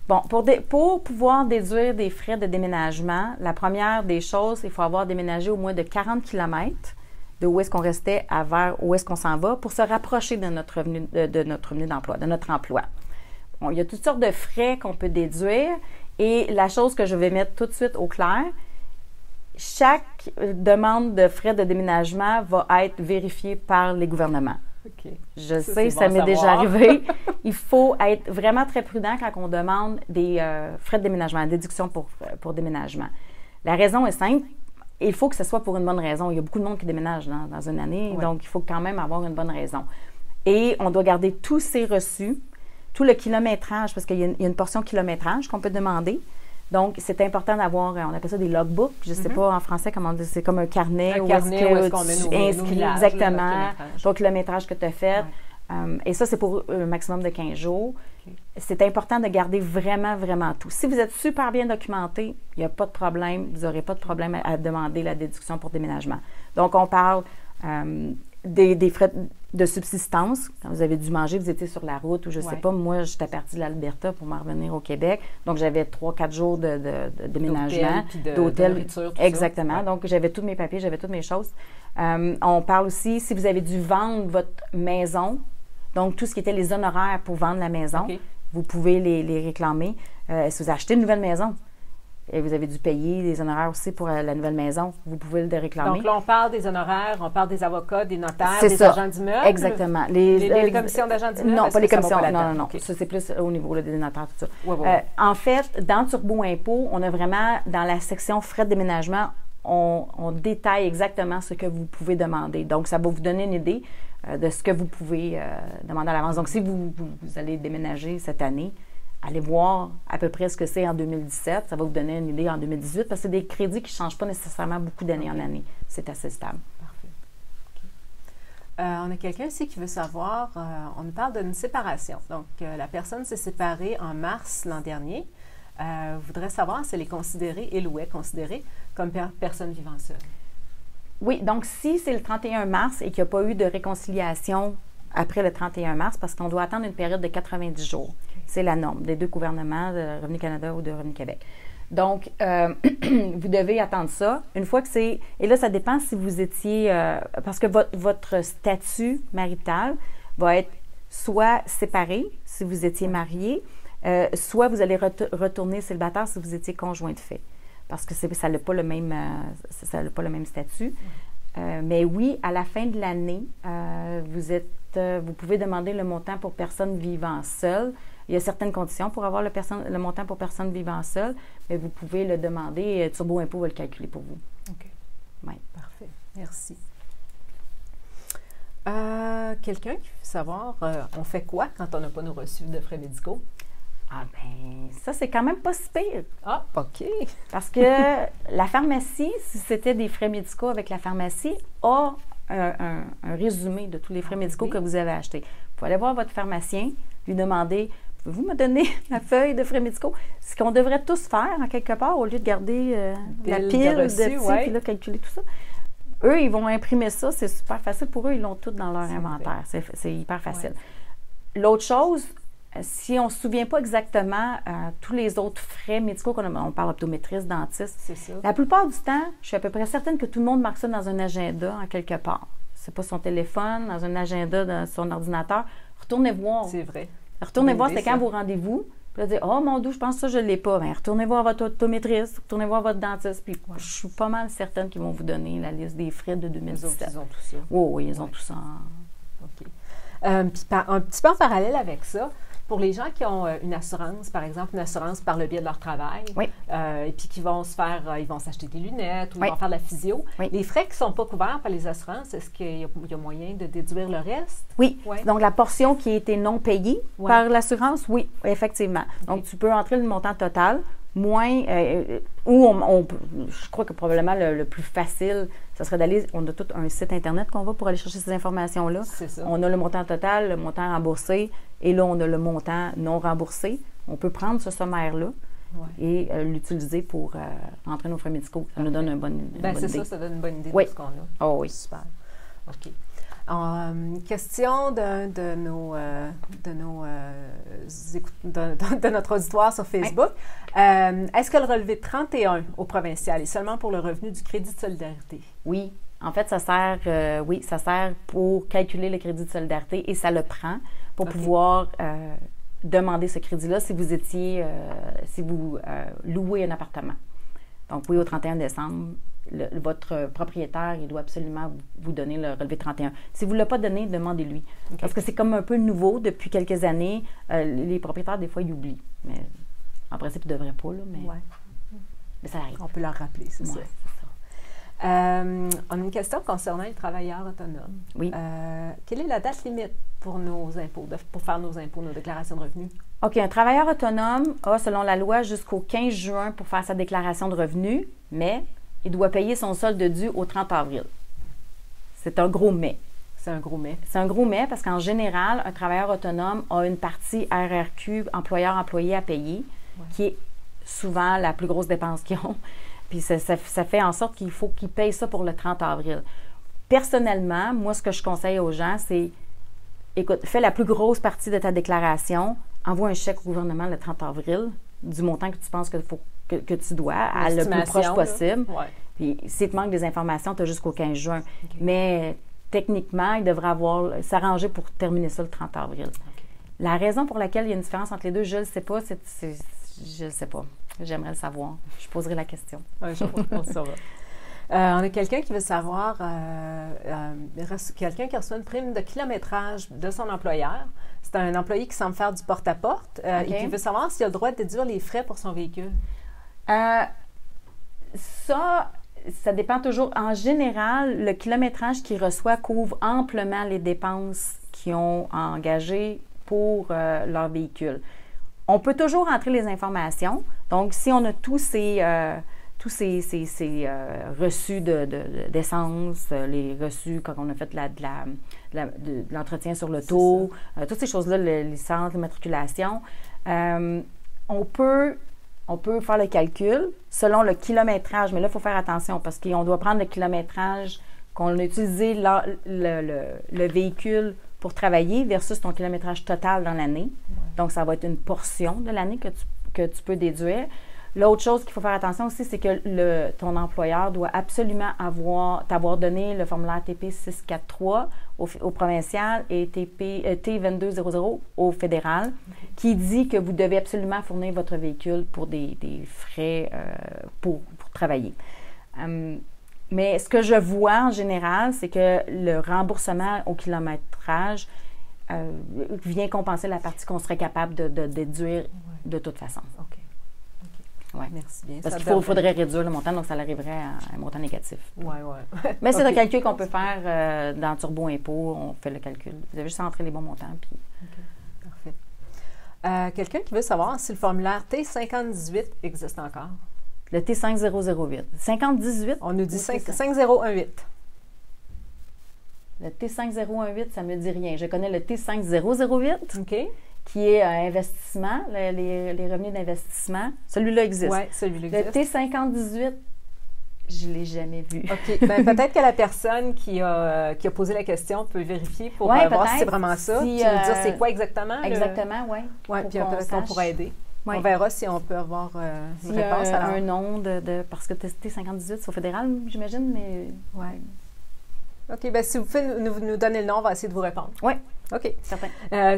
Bon, pour pouvoir déduire des frais de déménagement, la première des choses, il faut avoir déménagé au moins de 40 km de où est-ce qu'on restait à vers où est-ce qu'on s'en va pour se rapprocher de notre revenu d'emploi, de notre emploi. Bon, il y a toutes sortes de frais qu'on peut déduire et la chose que je vais mettre tout de suite au clair, chaque demande de frais de déménagement va être vérifiée par les gouvernements. Okay. Je sais, ça m'est déjà arrivé. Il faut être vraiment très prudent quand on demande des frais de déménagement, déduction pour déménagement. La raison est simple. Il faut que ce soit pour une bonne raison. Il y a beaucoup de monde qui déménage dans une année, donc il faut quand même avoir une bonne raison. Et on doit garder tous ces reçus, tout le kilométrage, parce qu'il y a une portion kilométrage qu'on peut demander. Donc, c'est important d'avoir, on appelle ça des logbooks. Je ne sais pas en français comment on dit, c'est comme un carnet. Un carnet où est-ce qu'on met nos inscrit exactement ton kilométrage que tu as fait. Et ça, c'est pour un maximum de 15 jours. OK. C'est important de garder vraiment, vraiment tout. Si vous êtes super bien documenté, il n'y a pas de problème. Vous n'aurez pas de problème à demander la déduction pour déménagement. Donc, on parle des frais de subsistance. Quand vous avez dû manger, vous étiez sur la route ou je ne sais pas. Moi, j'étais partie de l'Alberta pour m'en revenir au Québec. Donc, j'avais 3-4 jours de déménagement, d'hôtel. Exactement. Donc, j'avais tous mes papiers, j'avais toutes mes choses. On parle aussi, si vous avez dû vendre votre maison, donc tout ce qui était les honoraires pour vendre la maison, vous pouvez les réclamer. Si vous achetez une nouvelle maison, et vous avez dû payer des honoraires aussi pour la nouvelle maison, vous pouvez le réclamer. Donc là, on parle des honoraires, on parle des avocats, des notaires, des ça. agents d'immeuble. Exactement. Les commissions d'agents d'immeuble? Non, pas les commissions. Non. Okay. Ça, c'est plus au niveau là, des notaires, tout ça. Ouais. En fait, dans Turbo Impôt, on a vraiment, dans la section frais de déménagement, on détaille exactement ce que vous pouvez demander. Donc, ça va vous donner une idée de ce que vous pouvez demander à l'avance. Donc, si vous allez déménager cette année, allez voir à peu près ce que c'est en 2017. Ça va vous donner une idée en 2018 parce que c'est des crédits qui ne changent pas nécessairement beaucoup d'année en année. C'est assez stable. Parfait. On a quelqu'un ici qui veut savoir, on nous parle d'une séparation. Donc, la personne s'est séparée en mars l'an dernier. Voudrait savoir si elle est considérée, il ou est considérée, comme personne vivant seule. Oui, donc si c'est le 31 mars et qu'il n'y a pas eu de réconciliation après le 31 mars, parce qu'on doit attendre une période de 90 jours. C'est la norme des deux gouvernements, de Revenu Canada ou de Revenu Québec. Donc, vous devez attendre ça. Une fois que c'est... Et là, ça dépend si vous étiez... parce que votre statut marital va être soit séparé, si vous étiez marié, soit vous allez retourner célibataire si vous étiez conjoint de fait. Parce que ça n'a pas le même statut. Mais oui, à la fin de l'année, vous pouvez demander le montant pour personne vivant seule. Il y a certaines conditions pour avoir le montant pour personne vivant seule, mais vous pouvez le demander. Turbo Impôt va le calculer pour vous. OK. Oui. Parfait. Merci. Quelqu'un qui veut savoir, on fait quoi quand on n'a pas nos reçus de frais médicaux? Ah ben, ça, c'est quand même pas si pire. Ah, OK. Parce que la pharmacie, si c'était des frais médicaux avec la pharmacie, a un résumé de tous les frais médicaux que vous avez achetés. Vous pouvez aller voir votre pharmacien, lui demander, pouvez-vous me donner la feuille de frais médicaux? Ce qu'on devrait tous faire, en quelque part, au lieu de garder la pile de reçus, puis là, calculer tout ça. Eux, ils vont imprimer ça, c'est super facile. Pour eux, ils l'ont tout dans leur inventaire. C'est hyper facile. Ouais. L'autre chose, si on ne se souvient pas exactement tous les autres frais médicaux on parle optométriste, dentiste, la plupart du temps, je suis à peu près certaine que tout le monde marque ça dans un agenda en quelque part. C'est pas son téléphone, dans un agenda, dans son ordinateur. Retournez voir. C'est vrai. Retournez voir, c'était quand vos rendez-vous. Puis là, dire, oh mon Dieu, je pense que ça, je ne l'ai pas. Bien, retournez voir votre optométriste, retournez voir votre dentiste. Puis je suis pas mal certaine qu'ils vont vous donner la liste des frais de 2017. Ils ont tout ça. Oui, ils ont tout ça. OK. Puis un petit peu en parallèle avec ça, pour les gens qui ont une assurance, par exemple, une assurance par le biais de leur travail, et puis qui vont ils vont s'acheter des lunettes ou ils vont faire de la physio, les frais qui ne sont pas couverts par les assurances, est-ce qu'il y a moyen de déduire le reste? Oui. Donc, la portion qui a été non payée par l'assurance, oui, effectivement. Donc, tu peux entrer le montant total, moins, je crois que probablement le plus facile, ce serait d'aller, on a tout un site Internet qu'on va pour aller chercher ces informations-là. C'est ça. On a le montant total, le montant remboursé, et là, on a le montant non remboursé. On peut prendre ce sommaire-là et l'utiliser pour rentrer nos frais médicaux. Ça nous donne une bonne idée. Ça donne une bonne idée de ce qu'on a. Oh oui. Super. OK. Question de notre auditoire sur Facebook. Est-ce que le relevé 31 au provincial est seulement pour le revenu du crédit de solidarité? Oui. En fait, ça sert pour calculer le crédit de solidarité et ça le prend pour pouvoir demander ce crédit-là si vous louez un appartement. Donc, oui, au 31 décembre, votre propriétaire, il doit absolument vous donner le relevé 31. Si vous ne l'avez pas donné, demandez-lui. Okay. Parce que c'est comme un peu nouveau depuis quelques années. Les propriétaires, des fois, ils oublient. Mais en principe, ils ne devraient pas, là, mais ça arrive. On peut leur rappeler, c'est ça. On a une question concernant les travailleurs autonomes. Oui. Quelle est la date limite pour nos impôts, pour faire nos impôts, nos déclarations de revenus? OK. Un travailleur autonome a, selon la loi, jusqu'au 15 juin pour faire sa déclaration de revenus, mais il doit payer son solde dû au 30 avril. C'est un gros mais. C'est un gros mais. C'est un gros mais parce qu'en général, un travailleur autonome a une partie RRQ, employeur-employé à payer, qui est souvent la plus grosse dépense qu'ils ont. Puis ça fait en sorte qu'il faut qu'ils payent ça pour le 30 avril. Personnellement, moi, ce que je conseille aux gens, c'est, écoute, fais la plus grosse partie de ta déclaration, envoie un chèque au gouvernement le 30 avril du montant que tu penses que tu dois, à le plus proche possible. Ouais. Puis si tu manques des informations, tu as jusqu'au 15 juin. Okay. Mais techniquement, il devrait s'arranger pour terminer ça le 30 avril. Okay. La raison pour laquelle il y a une différence entre les deux, je ne le sais pas. Je ne sais pas. J'aimerais le savoir. Je poserai la question. Oui, on le saura. On a quelqu'un qui veut savoir, quelqu'un qui reçoit une prime de kilométrage de son employeur. C'est un employé qui semble faire du porte-à-porte et qui veut savoir s'il a le droit de déduire les frais pour son véhicule. Ça dépend toujours. En général, le kilométrage qu'il reçoit couvre amplement les dépenses qu'ils ont engagées pour leur véhicule. On peut toujours entrer les informations. Donc, si on a tous ces reçus d'essence, les reçus quand on a fait de l'entretien sur l'auto, toutes ces choses-là, les licences, l'immatriculation, on peut faire le calcul selon le kilométrage, mais là, il faut faire attention parce qu'on doit prendre le kilométrage qu'on a utilisé le véhicule pour travailler versus ton kilométrage total dans l'année. Donc, ça va être une portion de l'année que tu peux déduire. L'autre chose qu'il faut faire attention aussi, c'est que ton employeur doit absolument t'avoir donné le formulaire TP 643 au provincial et T2200 au fédéral, qui dit que vous devez absolument fournir votre véhicule pour des frais pour travailler. Mais ce que je vois en général, c'est que le remboursement au kilométrage vient compenser la partie qu'on serait capable de déduire de toute façon. OK. Ouais. Merci bien. Parce qu'il faudrait réduire le montant, donc ça arriverait à un montant négatif. Oui. Mais c'est un calcul qu'on peut faire dans Turbo Impôt. On fait le calcul. Vous avez juste à entrer les bons montants. Puis... OK. Parfait. Quelqu'un qui veut savoir si le formulaire T5018 existe encore. Le T5008. 5018? On nous dit 5018. Le T5018, ça ne me dit rien. Je connais le T5008. OK. Qui est un investissement, les revenus d'investissement. Celui-là existe. Oui, celui-là existe. Le T5018, je ne l'ai jamais vu. OK. Bien, peut-être que la personne qui a posé la question peut vérifier pour voir si c'est vraiment ça. Puis nous dire c'est quoi exactement. Exactement, oui. Oui, puis peut-être qu'on pourra aider. Oui. On verra si on peut avoir une réponse. Un nom parce que T5018, c'est au fédéral, j'imagine, mais... Oui. OK. Bien, si vous pouvez nous donner le nom, on va essayer de vous répondre. Oui. OK. Certain.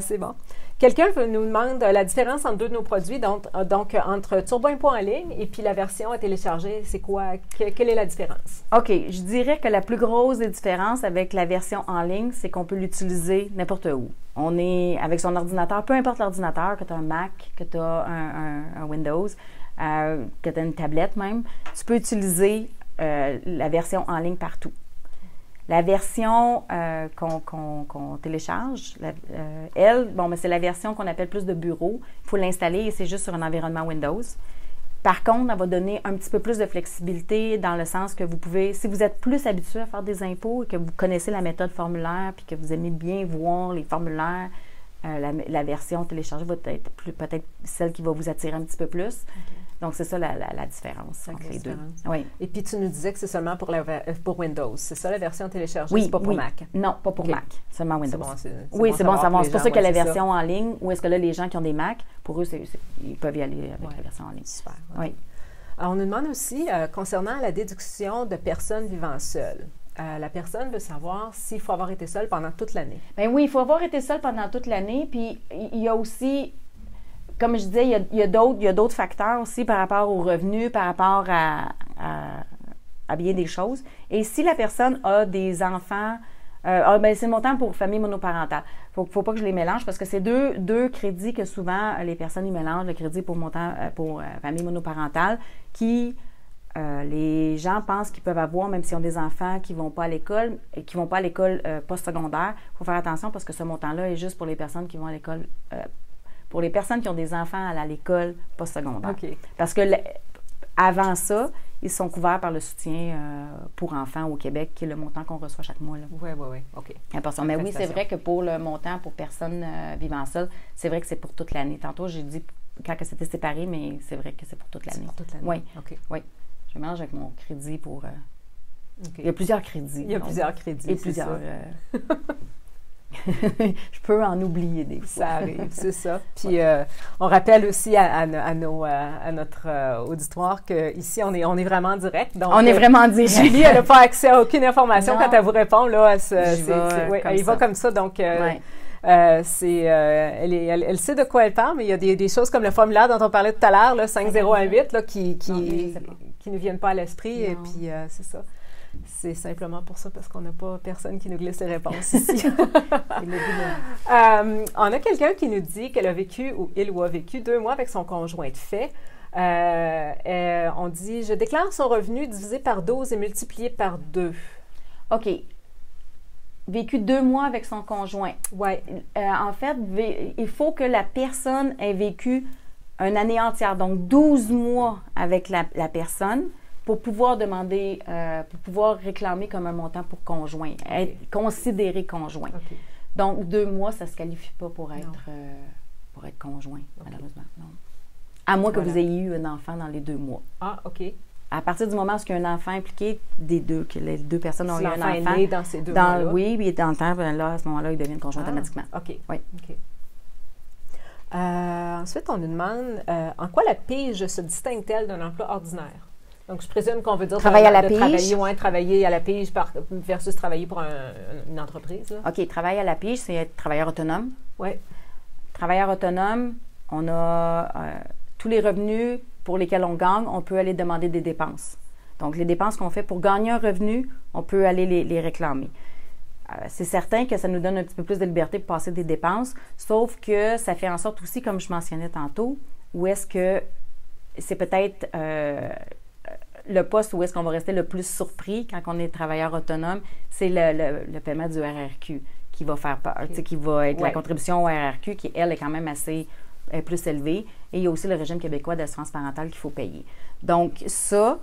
C'est bon. Quelqu'un nous demande la différence entre deux de nos produits, donc entre Turbo Impôt en ligne et puis la version à télécharger. C'est quoi? Quelle est la différence? OK. Je dirais que la plus grosse des différences avec la version en ligne, c'est qu'on peut l'utiliser n'importe où. On est avec son ordinateur, peu importe l'ordinateur, que tu as un Mac, que tu as un Windows, que tu as une tablette même, tu peux utiliser la version en ligne partout. La version qu'on télécharge, c'est la version qu'on appelle plus de bureau. Il faut l'installer et c'est juste sur un environnement Windows. Par contre, elle va donner un petit peu plus de flexibilité dans le sens que vous pouvez, si vous êtes plus habitué à faire des impôts et que vous connaissez la méthode formulaire puis que vous aimez bien voir les formulaires, la version téléchargée va être peut-être celle qui va vous attirer un petit peu plus. Okay. Donc, c'est ça la différence entre les deux. Oui. Et puis, tu nous disais que c'est seulement pour Windows. C'est ça la version téléchargée? Oui, c'est pas pour Mac? Non, pas pour Mac. Seulement Windows. C'est bon savoir. C'est pour ça qu'il y a la version en ligne. Ou est-ce que là, les gens qui ont des Mac, pour eux, ils peuvent y aller avec la version en ligne. Super. Oui. Alors, on nous demande aussi, concernant la déduction de personnes vivant seules. La personne veut savoir s'il faut avoir été seule pendant toute l'année. Bien oui, il faut avoir été seule pendant toute l'année. Puis, il y a aussi... Comme je disais, il y a d'autres facteurs aussi par rapport aux revenus, par rapport à bien des choses. Et si la personne a des enfants, c'est le montant pour famille monoparentale. Il ne faut pas que je les mélange parce que c'est deux crédits que souvent les personnes y mélangent, le crédit pour famille monoparentale, qui les gens pensent qu'ils peuvent avoir, même s'ils ont des enfants qui ne vont pas à l'école et qui ne vont pas à l'école postsecondaire. Il faut faire attention parce que ce montant-là est juste pour les personnes qui vont à l'école pour les personnes qui ont des enfants à l'école postsecondaire. Okay. Parce que avant ça, ils sont couverts par le soutien pour enfants au Québec, qui est le montant qu'on reçoit chaque mois. Oui, OK. Important. Mais oui, c'est vrai que pour le montant pour personnes vivant seules, c'est vrai que c'est pour toute l'année. Tantôt, j'ai dit quand c'était séparé, mais c'est vrai que c'est pour toute l'année. C'est pour toute l'année. Oui. OK. Oui. Je mélange avec mon crédit pour... OK. Il y a plusieurs crédits. Il y a plusieurs crédits. Et plusieurs... je peux en oublier des fois. Ça arrive, c'est ça. Puis on rappelle aussi à notre auditoire qu'ici, on est vraiment direct. Donc, on est vraiment direct. Julie, elle n'a pas accès à aucune information non. quand elle vous répond. Là, elle va comme ça. Donc, elle sait de quoi elle parle, mais il y a des choses comme le formulaire dont on parlait tout à l'heure, 5018, là, qui ne viennent pas à l'esprit. Et puis, c'est ça. C'est simplement pour ça, parce qu'on n'a pas personne qui nous glisse les réponses ici. On a quelqu'un qui nous dit qu'elle a vécu, ou il ou a vécu 2 mois avec son conjoint de fait. On dit « Je déclare son revenu divisé par 12 et multiplié par 2 ». OK. Vécu 2 mois avec son conjoint. Oui. En fait, il faut que la personne ait vécu une année entière, donc 12 mois avec la personne, pour pouvoir demander, pour pouvoir réclamer comme un montant pour conjoint, être considéré conjoint. Okay. Donc, 2 mois, ça ne se qualifie pas pour être conjoint, malheureusement. Non. À moins que vous ayez eu un enfant dans les 2 mois. Ah, OK. À partir du moment où il y a un enfant impliqué, que les 2 personnes ont eu un enfant. L'enfant est né dans ces 2 mois-là. Oui, il est dans le temps, là, à ce moment-là, il devient conjoint automatiquement. OK. Oui. OK. Ensuite, on nous demande en quoi la pige se distingue-t-elle d'un emploi ordinaire? Donc, je présume qu'on veut dire travailler à la pige. Travailler à la pige versus travailler pour une entreprise. Là. OK. Travailler à la pige, c'est être travailleur autonome. Oui. Travailleur autonome, on a tous les revenus pour lesquels on gagne, on peut aller demander des dépenses. Donc, les dépenses qu'on fait pour gagner un revenu, on peut aller les réclamer. C'est certain que ça nous donne un petit peu plus de liberté pour passer des dépenses, sauf que ça fait en sorte aussi, comme je mentionnais tantôt, où est-ce que c'est peut-être le poste où est-ce qu'on va rester le plus surpris quand on est travailleur autonome, c'est le paiement du RRQ qui va faire qui va être la contribution au RRQ qui, elle, est quand même assez plus élevée. Et il y a aussi le régime québécois d'assurance parentale qu'il faut payer. Donc, ça,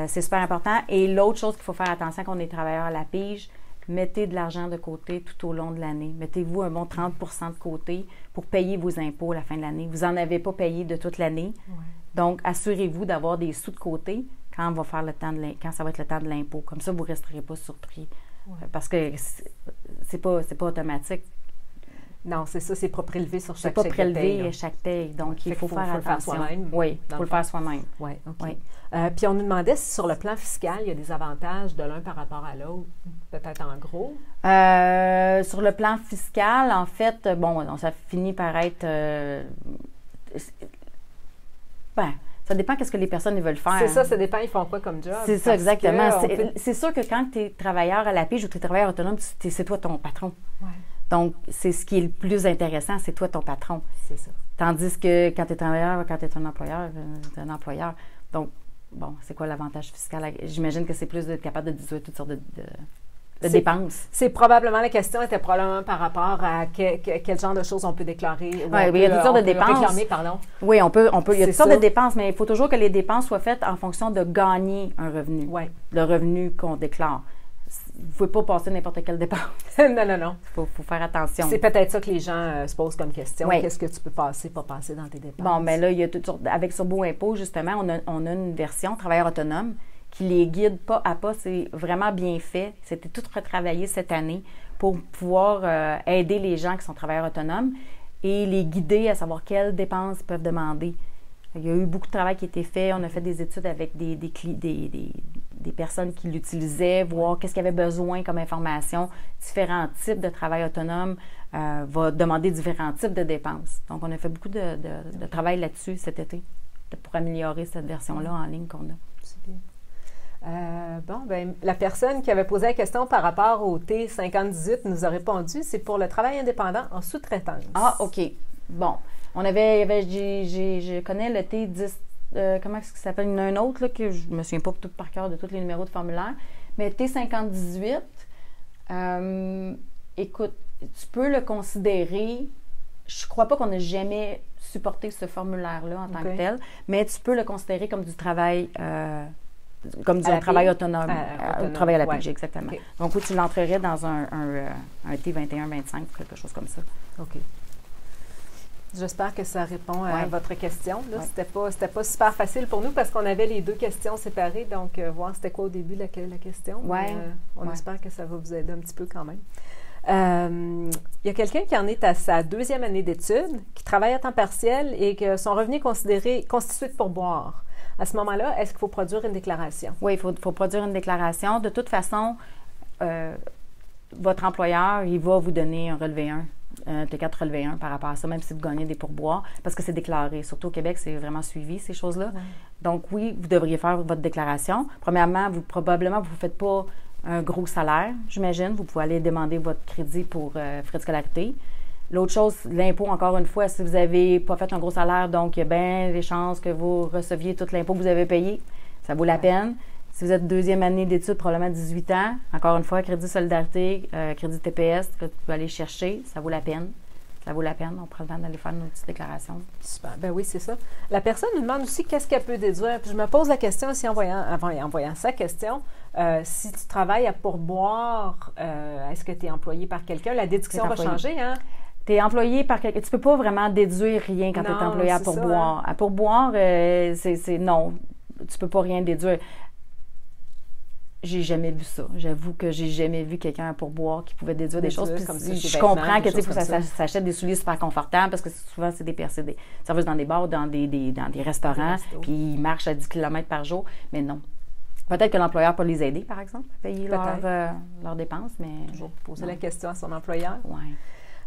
c'est super important. Et l'autre chose qu'il faut faire attention quand on est travailleur à la pige, mettez de l'argent de côté tout au long de l'année. Mettez-vous un bon 30 % de côté pour payer vos impôts à la fin de l'année. Vous n'en avez pas payé de toute l'année. Ouais. Donc, assurez-vous d'avoir des sous de côté quand ça va être le temps de l'impôt. Comme ça, vous ne resterez pas surpris. Ouais. Parce que c'est pas automatique. Non, c'est ça, c'est pas prélevé sur chaque paye. C'est pas prélevé paye, chaque paye. Donc, il faut faire attention. Soi-même. Oui, il faut le faire soi-même. Oui, OK. Oui. Puis, on nous demandait si sur le plan fiscal, il y a des avantages de l'un par rapport à l'autre, peut-être en gros. Sur le plan fiscal, en fait, ça finit par être... ça dépend de ce que les personnes veulent faire. C'est ça dépend, ils font quoi comme job. C'est ça, exactement. C'est sûr que quand tu es travailleur à la pige ou tu es travailleur autonome, c'est toi ton patron. Ouais. Donc, c'est ce qui est le plus intéressant, c'est toi ton patron. C'est ça. Tandis que quand tu es travailleur, quand tu es un employeur, tu es un employeur. Donc, c'est quoi l'avantage fiscal? J'imagine que c'est plus d'être capable de déduire toutes sortes de dépenses. C'est probablement, la question était probablement par rapport à quel genre de choses on peut déclarer. Oui, il y a toutes sortes de dépenses. Réclamer, pardon. Oui, on peut. Il y a toutes sortes de dépenses, mais il faut toujours que les dépenses soient faites en fonction de gagner un revenu. Oui. Le revenu qu'on déclare. Vous ne pouvez pas passer n'importe quelle dépense. Non. Il faut faire attention. C'est peut-être ça que les gens se posent comme question. Oui. Qu'est-ce que tu peux passer, pas passer dans tes dépenses? Bon, mais là, il y a toutes sortes. Avec Surbeau Impôt, justement, on a une version travailleur autonome qui les guide pas à pas. C'est vraiment bien fait. C'était tout retravaillé cette année pour pouvoir aider les gens qui sont travailleurs autonomes et les guider à savoir quelles dépenses ils peuvent demander. Il y a eu beaucoup de travail qui a été fait. On a fait des études avec des personnes qui l'utilisaient, voir qu'est-ce qu'il y avait besoin comme information. Différents types de travail autonome va demander différents types de dépenses. Donc, on a fait beaucoup de travail là-dessus cet été pour améliorer cette version-là en ligne qu'on a. C'est bien. La personne qui avait posé la question par rapport au T5018 nous a répondu, c'est pour le travail indépendant en sous-traitance. Ah, OK. Bon. Je connais le T10, comment est-ce que ça s'appelle? Il y en a un autre, là, que je ne me souviens pas tout par cœur de tous les numéros de formulaire, mais T5018, écoute, tu peux le considérer, je ne crois pas qu'on ait jamais supporté ce formulaire-là en tant que tel, mais tu peux le considérer comme du travail comme du travail autonome, travail à la PIG, ouais. exactement. Okay. Donc, oui, tu l'entrerais dans un T21-25 ou quelque chose comme ça. OK. J'espère que ça répond à votre question. Ouais. C'était pas super facile pour nous parce qu'on avait les deux questions séparées, donc voir c'était quoi au début la question. Ouais. On espère que ça va vous aider un petit peu quand même. Il y a quelqu'un qui en est à sa 2e année d'études, qui travaille à temps partiel et que son revenu est constitué de pourboire. À ce moment-là, est-ce qu'il faut produire une déclaration? Oui, il faut produire une déclaration. De toute façon, votre employeur, il va vous donner un relevé 1. T4 relevé 1 par rapport à ça, même si vous gagnez des pourboires, parce que c'est déclaré. Surtout au Québec, c'est vraiment suivi, ces choses-là. Ouais. Donc, oui, vous devriez faire votre déclaration. Premièrement, probablement, vous ne faites pas un gros salaire, j'imagine. Vous pouvez aller demander votre crédit pour frais de scolarité. L'autre chose, l'impôt, encore une fois, si vous n'avez pas fait un gros salaire, donc il y a bien des chances que vous receviez tout l'impôt que vous avez payé. Ça vaut la peine. Si vous êtes 2e année d'études, probablement 18 ans, encore une fois, crédit solidarité, crédit TPS, que tu peux aller chercher, ça vaut la peine. Ça vaut la peine. On prend le temps d'aller faire nos petites déclarations. Super. Ben oui, c'est ça. La personne nous demande aussi qu'est-ce qu'elle peut déduire. Puis je me pose la question aussi en voyant sa question. Si tu travailles à pourboire, est-ce que tu es employé par quelqu'un? La déduction va changer, hein? Tu es employé par quelqu'un. Tu ne peux pas vraiment déduire rien quand tu es employé à pourboire. Ça, hein? À pourboire, c'est non. Tu ne peux pas rien déduire. J'ai jamais vu ça. J'avoue que j'ai jamais vu quelqu'un à pourboire qui pouvait déduire des choses. Puis comme ça, je comprends que tu s'achète des souliers super confortables parce que souvent, c'est des serveuses dans des bars, dans des restaurants, puis ils marchent à 10 km par jour. Mais non. Peut-être que l'employeur peut les aider, par exemple, à payer leurs dépenses, mais... Toujours poser la question à son employeur. Oui.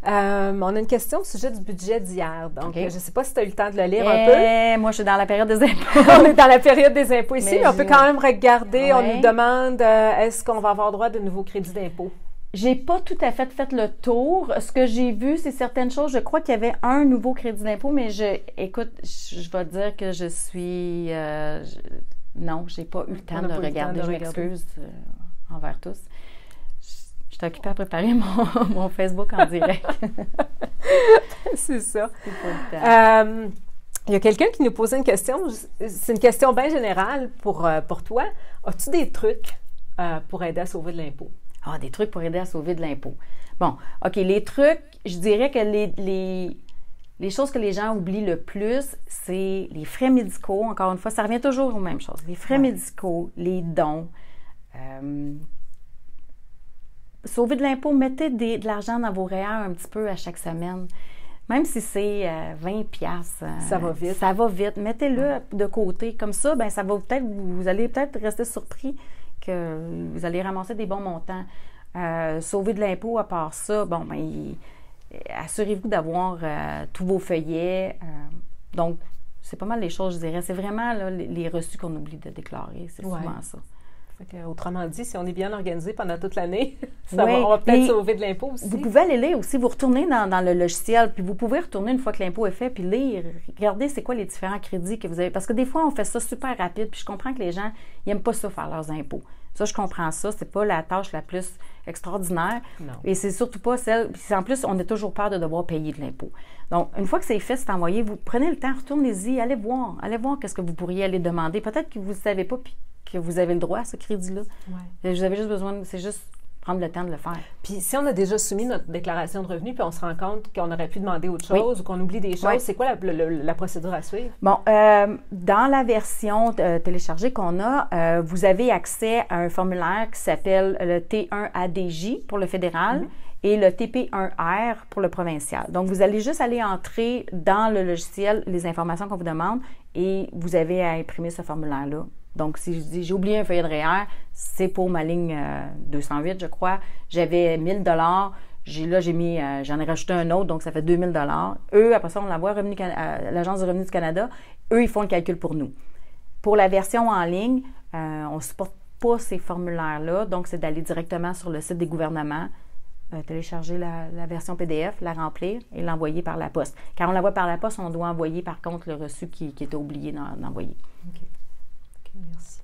On a une question au sujet du budget d'hier. Donc, je ne sais pas si tu as eu le temps de le lire un peu. Moi, je suis dans la période des impôts. On est dans la période des impôts ici, mais on peut quand même regarder. On nous demande, est-ce qu'on va avoir droit de nouveaux crédits d'impôt? J'ai pas tout à fait le tour. Ce que j'ai vu, c'est certaines choses. Je crois qu'il y avait un nouveau crédit d'impôt, mais écoute, je vais dire que je suis... non, j'ai pas eu le temps de regarder. Je m'excuse envers tous. Je suis occupée à préparer mon Facebook en direct. C'est ça. Il y a quelqu'un qui nous posait une question. C'est une question bien générale pour toi. As-tu des trucs pour aider à sauver de l'impôt? Ah, des trucs pour aider à sauver de l'impôt. Bon, OK, les trucs, je dirais que les choses que les gens oublient le plus, c'est les frais médicaux. Encore une fois, ça revient toujours aux mêmes choses. Les frais médicaux, les dons. Sauver de l'impôt, mettez de l'argent dans vos REER un petit peu à chaque semaine. Même si c'est 20$. Ça va vite. Ça va vite. Mettez-le de côté. Comme ça, ben ça va peut-être, vous allez peut-être rester surpris que vous allez ramasser des bons montants. Sauver de l'impôt, à part ça, bon, ben, assurez-vous d'avoir tous vos feuillets. Donc, c'est pas mal les choses, je dirais. C'est vraiment là, les reçus qu'on oublie de déclarer. C'est souvent ça. Autrement dit, si on est bien organisé pendant toute l'année, on va peut-être sauver de l'impôt aussi. Vous pouvez aller lire aussi, vous retournez dans le logiciel, puis vous pouvez retourner une fois que l'impôt est fait, puis lire, regardez c'est quoi les différents crédits que vous avez. Parce que des fois, on fait ça super rapide, puis je comprends que les gens, ils n'aiment pas ça faire leurs impôts. Ça, je comprends ça. C'est pas la tâche la plus extraordinaire. Non. Et c'est surtout pas celle... Puis en plus, on a toujours peur de devoir payer de l'impôt. Donc, une fois que c'est fait, c'est envoyé, vous prenez le temps, retournez-y, allez voir qu'est-ce que vous pourriez aller demander. Peut-être que vous ne savez pas, puis que vous avez le droit à ce crédit-là. Ouais. Vous avez juste besoin, c'est juste prendre le temps de le faire. Puis si on a déjà soumis notre déclaration de revenus, puis on se rend compte qu'on aurait pu demander autre chose ou qu'on oublie des choses, c'est quoi la procédure à suivre? Bon, dans la version téléchargée qu'on a, vous avez accès à un formulaire qui s'appelle le T1ADJ pour le fédéral et le TP1R pour le provincial. Donc, vous allez juste aller entrer dans le logiciel les informations qu'on vous demande et vous avez à imprimer ce formulaire-là. Donc, si je dis j'ai oublié un feuillet de REER, c'est pour ma ligne 208, je crois. J'avais 1 000 j'en ai rajouté un autre, donc ça fait 2 000 Eux, après ça, on l'envoie à l'Agence du revenu du Canada. Eux, ils font le calcul pour nous. Pour la version en ligne, on ne supporte pas ces formulaires-là, donc c'est d'aller directement sur le site des gouvernements, télécharger la version PDF, la remplir et l'envoyer par la poste. Quand on l'envoie par la poste, on doit envoyer, par contre, le reçu qui était oublié d'envoyer. OK. Merci.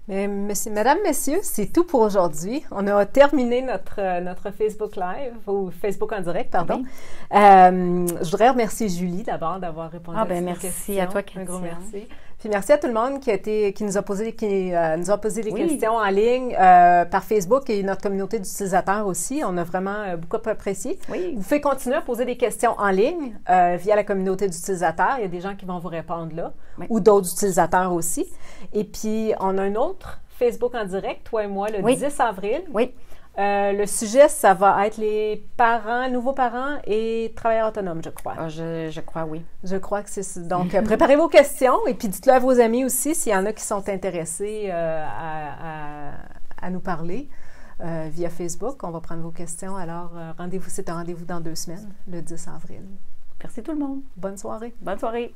Mais mesdames, messieurs, c'est tout pour aujourd'hui. On a terminé notre Facebook Live, ou Facebook en direct, pardon. Oui. Je voudrais remercier Julie d'abord d'avoir répondu à cette question. Merci à toi, Christian. Un gros merci. Puis merci à tout le monde qui nous a posé des Oui. questions en ligne par Facebook et notre communauté d'utilisateurs aussi. On a vraiment beaucoup apprécié. Oui. Vous pouvez continuer à poser des questions en ligne via la communauté d'utilisateurs. Il y a des gens qui vont vous répondre là, Oui. ou d'autres utilisateurs aussi. Et puis, on a un autre Facebook en direct, toi et moi, le Oui. 10 avril. Oui. Le sujet, ça va être les parents, nouveaux parents et travailleurs autonomes, je crois. Ah, je crois, oui. Je crois que c'est ça. Donc, préparez vos questions et puis dites-le à vos amis aussi s'il y en a qui sont intéressés à nous parler via Facebook. On va prendre vos questions. Alors, c'est un rendez-vous dans 2 semaines, le 10 avril. Merci tout le monde. Bonne soirée. Bonne soirée.